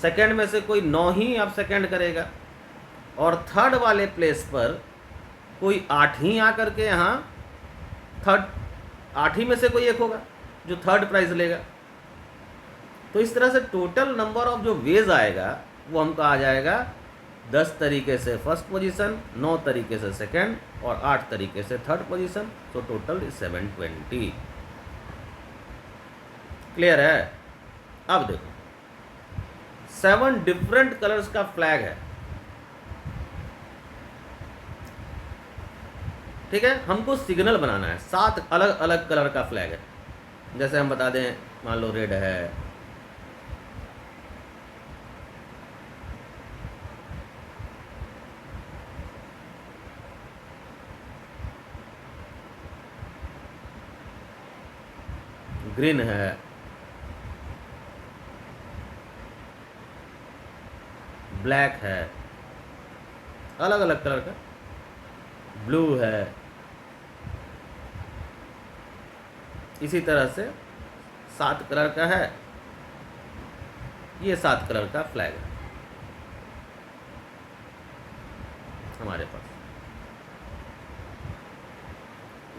सेकंड में से कोई 9 ही अब सेकंड करेगा, और थर्ड वाले प्लेस पर कोई 8 ही आकर के यहाँ थर्ड 8 ही में से कोई एक होगा जो थर्ड प्राइज लेगा। तो इस तरह से टोटल नंबर ऑफ जो वेज आएगा वो हमको आ जाएगा 10 तरीके से फर्स्ट पोजीशन, 9 तरीके से सेकंड और 8 तरीके से थर्ड पोजीशन। तो टोटल 720। क्लियर है? अब देखो 7 डिफरेंट कलर्स का फ्लैग है। ठीक है, हमको सिग्नल बनाना है। 7 अलग अलग कलर का फ्लैग है। जैसे हम बता दें, मान लो रेड है, ग्रीन है, ब्लैक है, अलग अलग कलर का, ब्लू है। इसी तरह से 7 कलर का है। ये 7 कलर का फ्लैग है हमारे पास।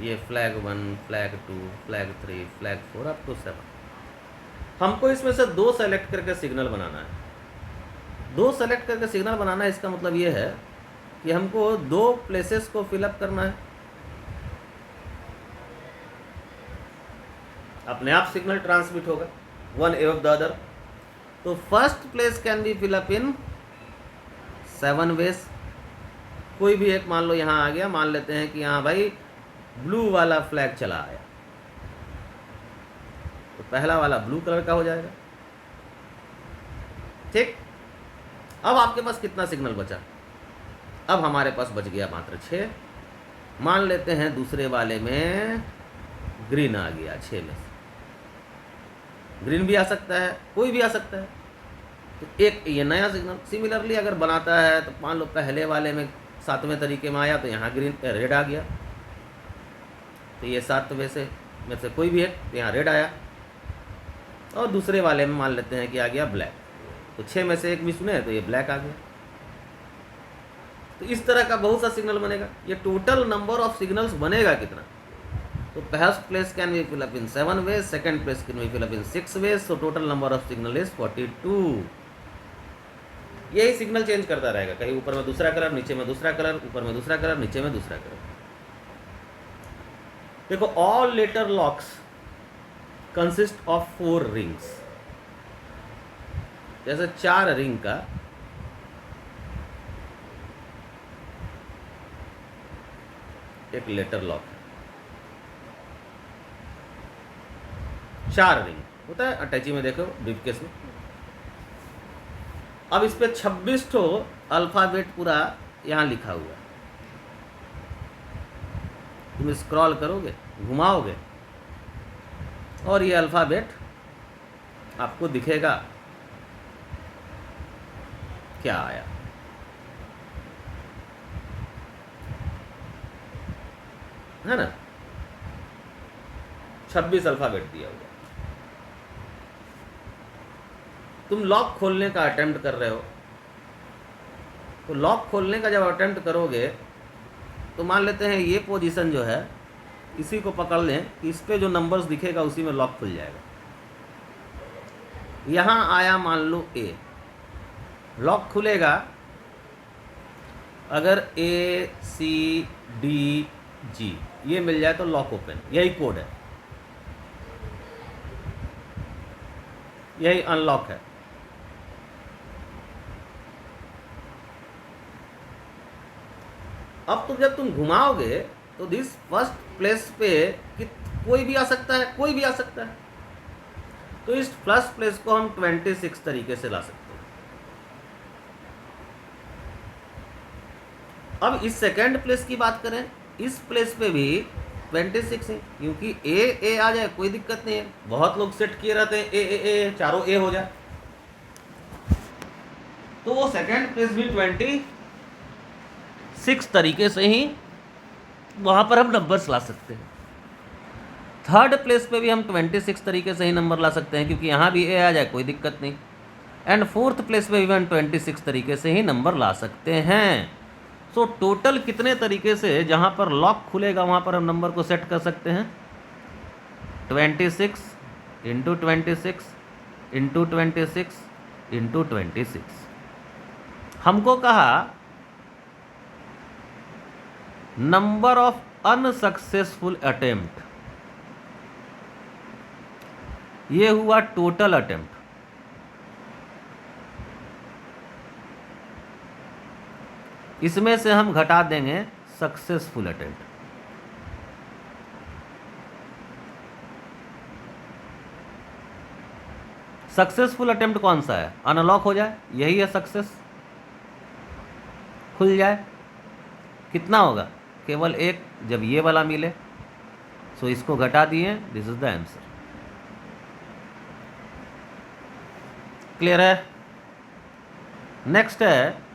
ये flag 1, flag 2, flag 3, flag 4 up to 7। हमको इसमें से 2 सेलेक्ट करके सिग्नल बनाना है। 2 सेलेक्ट करके सिग्नल बनाना है, इसका मतलब ये है कि हमको 2 प्लेसेस को फिलअप करना है। अपने आप सिग्नल ट्रांसमिट होगा वन एव द अदर। तो first place can be fill up in 7 ways. कोई भी एक मान लो यहाँ आ गया, मान लेते हैं कि यहाँ भाई ब्लू वाला फ्लैग चला आया, तो पहला वाला ब्लू कलर का हो जाएगा। ठीक, अब आपके पास कितना सिग्नल बचा? अब हमारे पास बच गया मात्र 6। मान लेते हैं दूसरे वाले में ग्रीन आ गया। 6 में से ग्रीन भी आ सकता है, कोई भी आ सकता है। तो एक ये नया सिग्नल सिमिलरली अगर बनाता है, तो मान लो पहले वाले में 7वें तरीके में आया तो यहाँ ग्रीन रेड आ गया, तो ये 7 में से कोई भी एक, तो यहाँ रेड आया। और दूसरे वाले में मान लेते हैं कि आ गया ब्लैक, तो 6 में से एक भी सुने तो ये ब्लैक आ गया। तो इस तरह का बहुत सा सिग्नल बनेगा। ये टोटल नंबर ऑफ सिग्नल्स बनेगा कितना? तो first place can be fill up in 7 ways, second place can be fill up in 6 ways. So total number of signal is 42। यही सिग्नल चेंज करता रहेगा, कहीं ऊपर में दूसरा कलर, नीचे में दूसरा कलर, ऊपर में दूसरा कलर, नीचे में दूसरा कलर। देखो, all letter locks consist of 4 rings. जैसे 4 रिंग का एक लेटर लॉक है। 4 रिंग होता है अटैची में, देखो ब्रीफकेस में। अब इस पे 26 ठो अल्फाबेट पूरा यहाँ लिखा हुआ है। तुम स्क्रॉल करोगे, घुमाओगे, और ये अल्फाबेट आपको दिखेगा क्या आया। है ना? 26 अल्फाबेट दिया हुआ। तुम लॉक खोलने का अटेम्प्ट कर रहे हो, तो लॉक खोलने का जब अटेम्प्ट करोगे तो मान लेते हैं ये पोजीशन जो है, इसी को पकड़ लें कि इस पे जो नंबर्स दिखेगा उसी में लॉक खुल जाएगा। यहाँ आया मान लो ए, लॉक खुलेगा अगर ACDG ये मिल जाए तो लॉक ओपन, यही कोड है, यही अनलॉक है। अब तुम जब तुम घुमाओगे तो दिस फर्स्ट प्लेस पे कि कोई भी आ सकता है, कोई भी आ सकता है, तो इस फर्स्ट प्लेस को हम 26 तरीके से ला सकते हैं। अब इस सेकेंड प्लेस की बात करें, इस प्लेस पे भी 26 है, क्योंकि ए आ जाए कोई दिक्कत नहीं है। बहुत लोग सेट किए रहते हैं ए चारों ए हो जाए, तो वो सेकेंड प्लेस भी 26 तरीके से ही वहां पर हम नंबर्स ला सकते हैं। थर्ड प्लेस पे भी हम 26 तरीके से ही नंबर ला सकते हैं, क्योंकि यहाँ भी ए आ जाए कोई दिक्कत नहीं। एंड फोर्थ प्लेस पे भी हम 26 तरीके से ही नंबर ला सकते हैं। सो टोटल कितने तरीके से जहाँ पर लॉक खुलेगा वहाँ पर हम नंबर को सेट कर सकते हैं? 26 इंटू 26 इंटू 26 इंटू 26। हमको कहा नंबर ऑफ अनसक्सेसफुल अटेम्प्ट, ये हुआ टोटल अटेम्प्ट। इसमें से हम घटा देंगे सक्सेसफुल अटेम्प्ट। सक्सेसफुल अटेम्प्ट कौन सा है? अनलॉक हो जाए, यही है सक्सेस, खुल जाए। कितना होगा? केवल एक, जब ये वाला मिले। सो इसको घटा दिए, this is the answer. Clear है? नेक्स्ट है,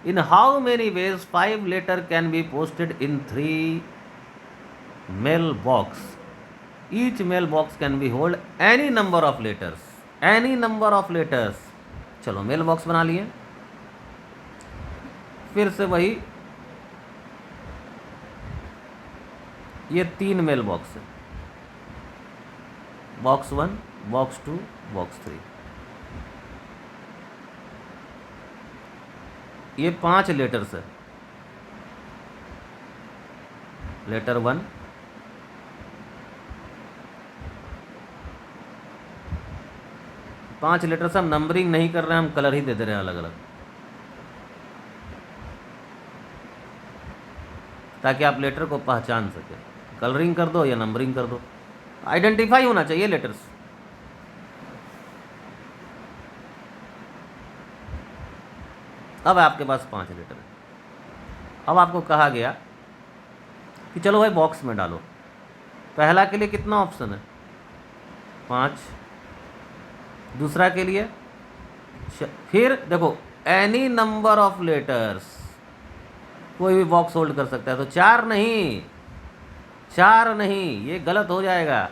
in how many ways 5 letter can be posted in 3 mail box, each mail box can be hold any number of letters, any number of letters. चलो mail box बना लिए, फिर से वही, ये 3 mail box है, बॉक्स 1, बॉक्स 2, बॉक्स 3। ये 5 letters है, लेटर 1, पांच लेटर्स। हम नंबरिंग नहीं कर रहे हैं, हम कलर ही दे दे रहे हैं अलग अलग, ताकि आप लेटर को पहचान सके। कलरिंग कर दो या नंबरिंग कर दो, आइडेंटिफाई होना चाहिए लेटर्स। अब आपके पास 5 लेटर है। अब आपको कहा गया कि चलो भाई बॉक्स में डालो। पहला के लिए कितना ऑप्शन है? 5। दूसरा के लिए फिर देखो, एनी नंबर ऑफ लेटर्स, कोई भी बॉक्स होल्ड कर सकता है। तो 4 नहीं, 4 नहीं, ये गलत हो जाएगा।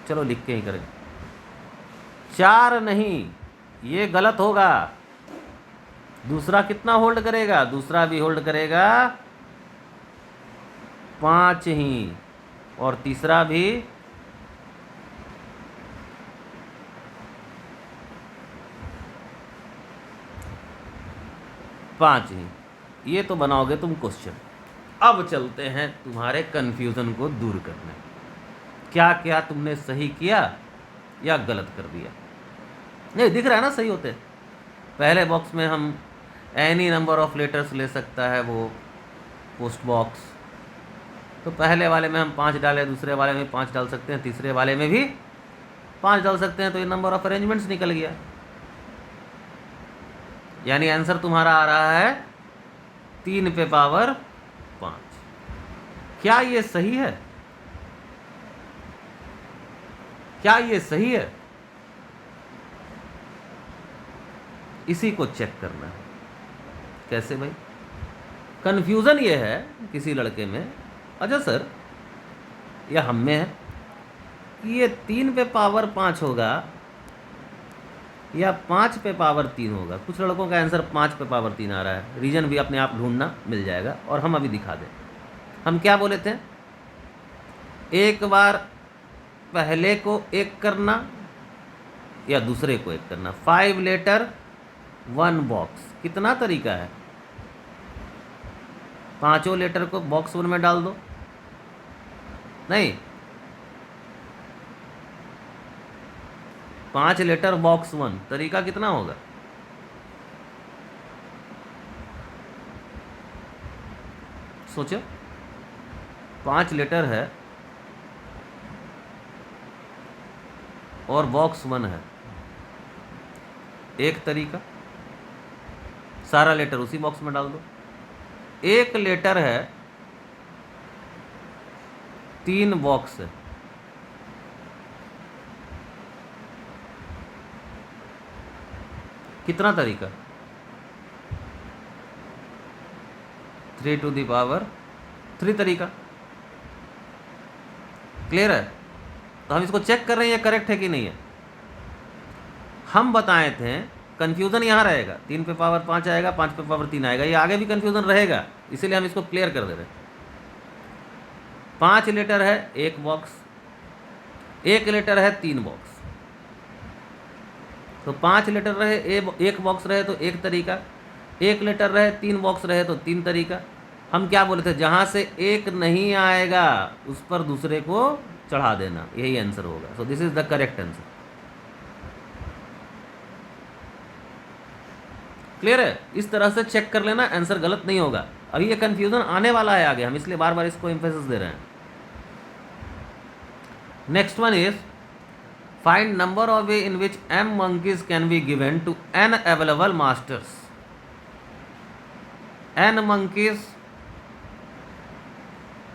चलो लिख के ही करें, 4 नहीं, ये गलत होगा। दूसरा कितना होल्ड करेगा? दूसरा भी होल्ड करेगा 5 ही, और तीसरा भी 5 ही। ये तो बनाओगे तुम क्वेश्चन। अब चलते हैं तुम्हारे कन्फ्यूज़न को दूर करने। क्या क्या तुमने सही किया या गलत कर दिया? नहीं दिख रहा है ना, सही होते। पहले बॉक्स में हम एनी नंबर ऑफ लेटर्स ले सकता है वो पोस्ट बॉक्स, तो पहले वाले में हम 5 डाले, दूसरे वाले में 5 डाल सकते हैं, तीसरे वाले में भी 5 डाल सकते हैं। तो ये नंबर ऑफ अरेंजमेंट्स निकल गया, यानी आंसर तुम्हारा आ रहा है 3 पे पावर 5। क्या ये सही है? क्या ये सही है? इसी को चेक करना है। कैसे भाई? कन्फ्यूज़न ये है किसी लड़के में, अच्छा सर या हम में है कि ये 3 पे पावर 5 होगा या 5 पे पावर 3 होगा। कुछ लड़कों का आंसर 5 पे पावर 3 आ रहा है। रीजन भी अपने आप ढूंढना मिल जाएगा, और हम अभी दिखा दें। हम क्या बोले थे? एक बार पहले को एक करना या दूसरे को एक करना। 5 लेटर 1 बॉक्स। कितना तरीका है? पांचों लेटर को बॉक्स 1 में डाल दो। नहीं, 5 लेटर बॉक्स 1, तरीका कितना होगा? सोचो, 5 लेटर है और बॉक्स 1 है। एक तरीका, सारा लेटर उसी बॉक्स में डाल दो। एक लेटर है, 3 बॉक्स है। कितना तरीका? 3 टू द पावर 3 तरीका। क्लियर है? तो हम इसको चेक कर रहे हैं ये करेक्ट है कि नहीं है। हम बताए थे कंफ्यूजन यहाँ रहेगा, 3 पे पावर 5 आएगा, 5 पे पावर 3 आएगा, ये आगे भी कंफ्यूजन रहेगा, इसीलिए हम इसको क्लियर कर दे रहे हैं। 5 लेटर है, 1 बॉक्स, 1 लेटर है, 3 बॉक्स। तो 5 लेटर रहे, 1 बॉक्स रहे तो 1 तरीका, 1 लेटर रहे, 3 बॉक्स रहे तो 3 तरीका। हम क्या बोले थे? जहां से 1 नहीं आएगा उस पर दूसरे को चढ़ा देना, यही आंसर होगा। So this is the correct answer. Clear है? इस तरह से चेक कर लेना, आंसर गलत नहीं होगा। अभी ये कंफ्यूजन आने वाला है आगे, हम इसलिए बार बार इसको एम्फेसिस दे रहे हैं। Next one is find number of way in which m monkeys can be given to n available masters. n monkeys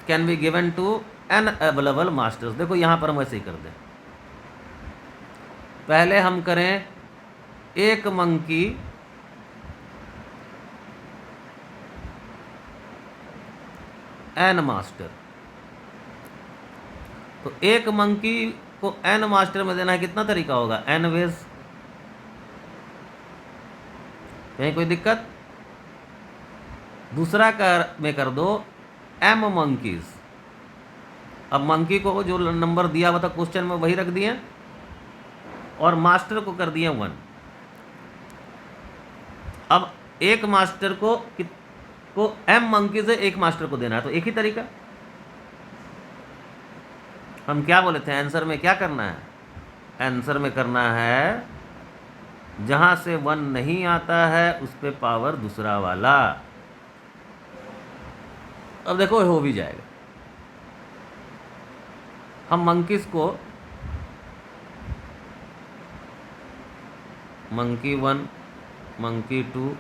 can be given to n available masters. देखो यहां पर हम ऐसे ही कर दें। पहले हम करें एक मंकी n मास्टर। तो एक मंकी को n मास्टर में देना है, कितना तरीका होगा? n ways. कहीं कोई दिक्कत? दूसरा में कर दो m मंकीज। अब मंकी को जो नंबर दिया हुआ था क्वेश्चन में वही रख दिए और मास्टर को कर दिए 1। अब एक मास्टर को m मंकी से एक मास्टर को देना है, तो एक ही तरीका। हम क्या बोले थे? आंसर में क्या करना है? आंसर में करना है जहां से 1 नहीं आता है उस पे पावर दूसरा वाला। अब देखो हो भी जाएगा। हम मंकीज को monkey 1, monkey 2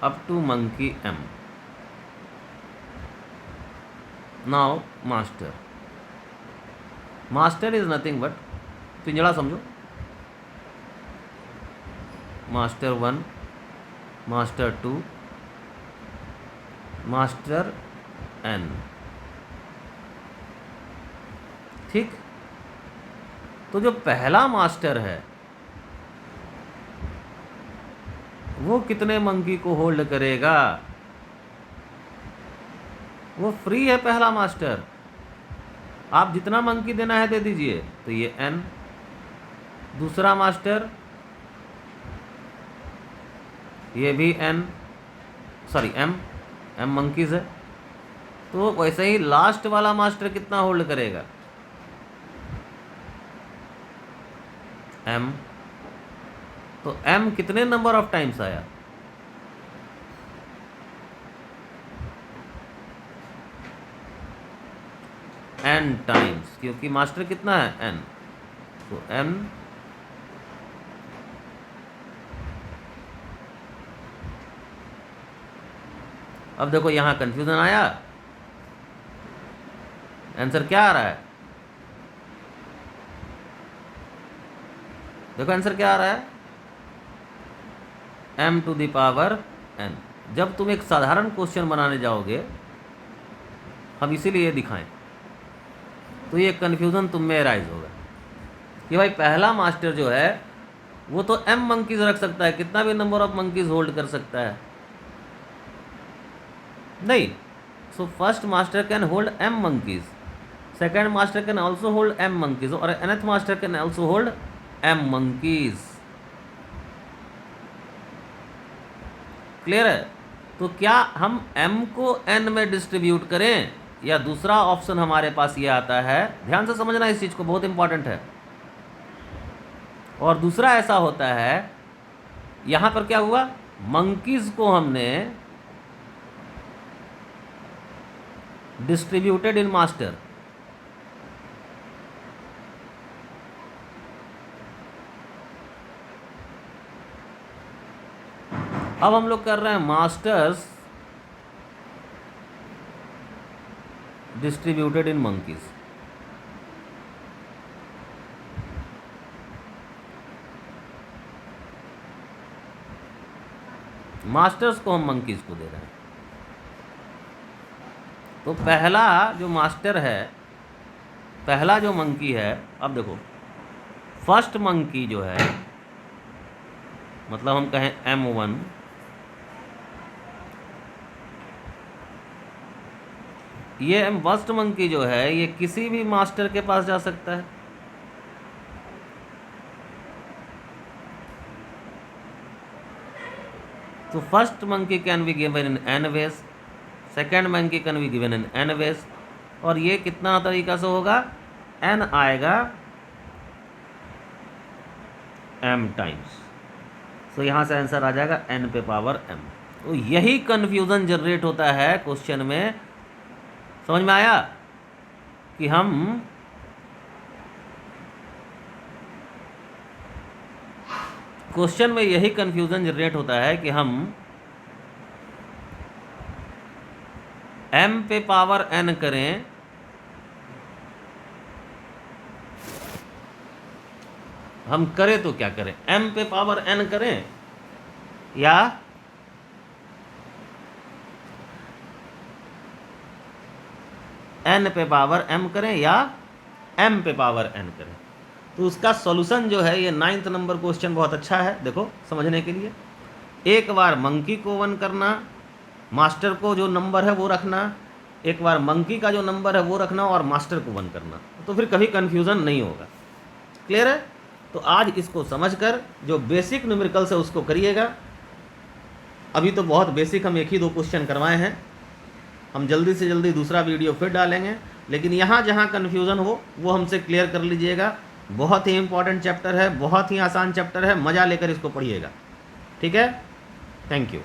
up to monkey m। Now master is nothing but, पिंजड़ा समझो, मास्टर 1, मास्टर 2, मास्टर n। ठीक? तो जो पहला मास्टर है वो कितने मंकी को होल्ड करेगा? वो फ्री है पहला मास्टर, आप जितना मंकी देना है दे दीजिए। तो ये n। दूसरा मास्टर ये भी n, सॉरी m मंकीज है। तो वैसे ही लास्ट वाला मास्टर कितना होल्ड करेगा? m। तो m कितने नंबर ऑफ टाइम्स आया? n टाइम्स, क्योंकि मास्टर कितना है? n। तो n अब देखो यहां कंफ्यूजन आया। आंसर क्या आ रहा है? देखो आंसर क्या आ रहा है? m to the power n। जब तुम एक साधारण क्वेश्चन बनाने जाओगे, हम इसीलिए दिखाएं, तो ये कन्फ्यूज़न तुम में राइज होगा कि भाई पहला मास्टर जो है वो तो m मंकीज रख सकता है, कितना भी नंबर ऑफ मंकीज होल्ड कर सकता है। नहीं, so first master can hold m monkeys, second master can also hold m monkeys, और nth master can also hold m monkeys. Clear है? तो क्या हम m को n में डिस्ट्रीब्यूट करें, या दूसरा ऑप्शन हमारे पास ये आता है, ध्यान से समझना इस चीज़ को, बहुत इंपॉर्टेंट है। और दूसरा ऐसा होता है, यहाँ पर क्या हुआ, मंकीज़ को हमने डिस्ट्रीब्यूटेड इन मास्टर, अब हम लोग कर रहे हैं masters distributed in monkeys. Masters को हम मंकीज को दे रहे हैं। तो पहला जो मास्टर है, पहला जो मंकी है, अब देखो फर्स्ट मंकी जो है, मतलब हम कहें M1, ये फर्स्ट मंकी जो है ये किसी भी मास्टर के पास जा सकता है। तो first monkey can be given in n ways, second monkey can be given in n ways, और ये कितना तरीका से होगा, n आएगा m टाइम्स। तो यहाँ से आंसर आ जाएगा n पे पावर m। तो यही कन्फ्यूज़न जनरेट होता है क्वेश्चन में। समझ में आया कि हम क्वेश्चन में यही कन्फ्यूज़न जनरेट होता है कि हम m पे पावर n करें हम करें तो क्या करें, m पे पावर n करें या n पे पावर m करें या m पे पावर n करें। तो उसका सॉल्यूशन जो है, ये 9th नंबर क्वेश्चन बहुत अच्छा है, देखो समझने के लिए। एक बार मंकी को 1 करना, मास्टर को जो नंबर है वो रखना, एक बार मंकी का जो नंबर है वो रखना, और मास्टर को 1 करना, तो फिर कभी कन्फ्यूज़न नहीं होगा। क्लियर है? तो आज इसको समझकर जो बेसिक न्यूमेरिकल्स है उसको करिएगा। अभी तो बहुत बेसिक हम 1 ही 2 क्वेश्चन करवाए हैं, हम जल्दी से जल्दी दूसरा वीडियो फिर डालेंगे, लेकिन यहाँ जहाँ कन्फ्यूज़न हो वो हमसे क्लियर कर लीजिएगा। बहुत ही इंपॉर्टेंट चैप्टर है, बहुत ही आसान चैप्टर है, मज़ा लेकर इसको पढ़िएगा। ठीक है? Thank you.